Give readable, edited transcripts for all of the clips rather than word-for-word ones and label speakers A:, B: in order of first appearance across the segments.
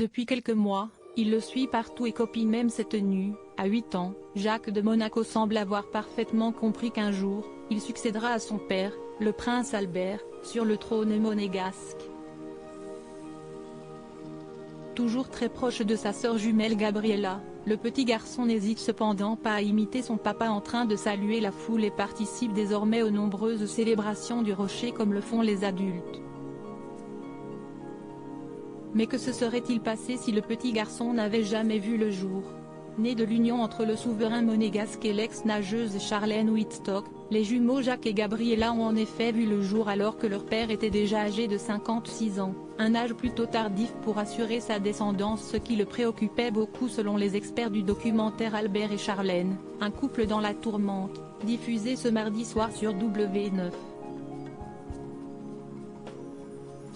A: Depuis quelques mois, il le suit partout et copie même ses tenues. À 8 ans, Jacques de Monaco semble avoir parfaitement compris qu'un jour, il succédera à son père, le prince Albert, sur le trône monégasque. Toujours très proche de sa sœur jumelle Gabriella, le petit garçon n'hésite cependant pas à imiter son papa en train de saluer la foule et participe désormais aux nombreuses célébrations du rocher comme le font les adultes. Mais que se serait-il passé si le petit garçon n'avait jamais vu le jour? Né de l'union entre le souverain monégasque et l'ex-nageuse Charlène Whitstock, les jumeaux Jacques et Gabriella ont en effet vu le jour alors que leur père était déjà âgé de 56 ans, un âge plutôt tardif pour assurer sa descendance, ce qui le préoccupait beaucoup selon les experts du documentaire Albert et Charlène, un couple dans la tourmente, diffusé ce mardi soir sur W9.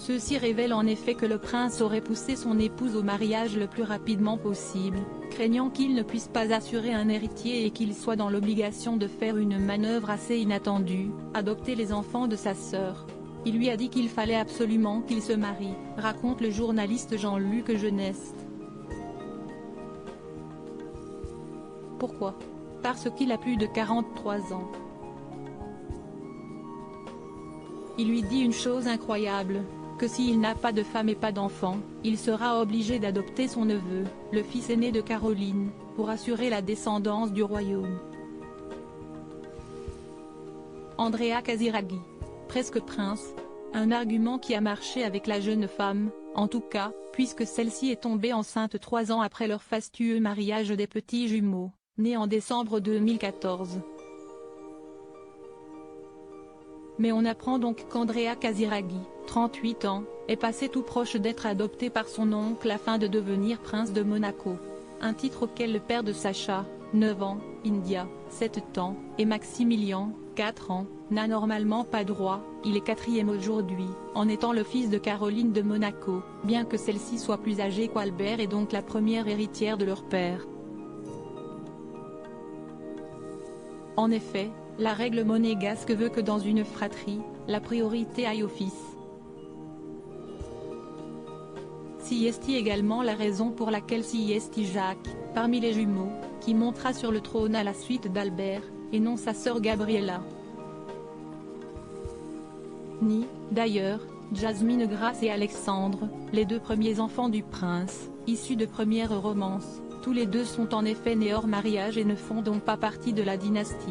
A: Ceux-ci révèlent en effet que le prince aurait poussé son épouse au mariage le plus rapidement possible, craignant qu'il ne puisse pas assurer un héritier et qu'il soit dans l'obligation de faire une manœuvre assez inattendue, adopter les enfants de sa sœur. Il lui a dit qu'il fallait absolument qu'il se marie, raconte le journaliste Jean-Luc Geneste. Pourquoi? Parce qu'il a plus de 43 ans. Il lui dit une chose incroyable, que s'il n'a pas de femme et pas d'enfant, il sera obligé d'adopter son neveu, le fils aîné de Caroline, pour assurer la descendance du royaume. Andrea Casiraghi. Presque prince. Un argument qui a marché avec la jeune femme, en tout cas, puisque celle-ci est tombée enceinte 3 ans après leur fastueux mariage des petits jumeaux, nés en décembre 2014. Mais on apprend donc qu'Andrea Casiraghi, 38 ans, est passé tout proche d'être adopté par son oncle afin de devenir prince de Monaco. Un titre auquel le père de Sacha, 9 ans, India, 7 ans, et Maximilian, 4 ans, n'a normalement pas droit. Il est 4e aujourd'hui, en étant le fils de Caroline de Monaco, bien que celle-ci soit plus âgée qu'Albert et donc la première héritière de leur père. En effet, la règle monégasque veut que dans une fratrie, la priorité aille au fils. C'est également la raison pour laquelle c'est Jacques, parmi les jumeaux, qui montera sur le trône à la suite d'Albert, et non sa sœur Gabriella. Ni, d'ailleurs, Jasmine Grace et Alexandre, les 2 premiers enfants du prince, issus de premières romances, tous les deux sont en effet nés hors mariage et ne font donc pas partie de la dynastie.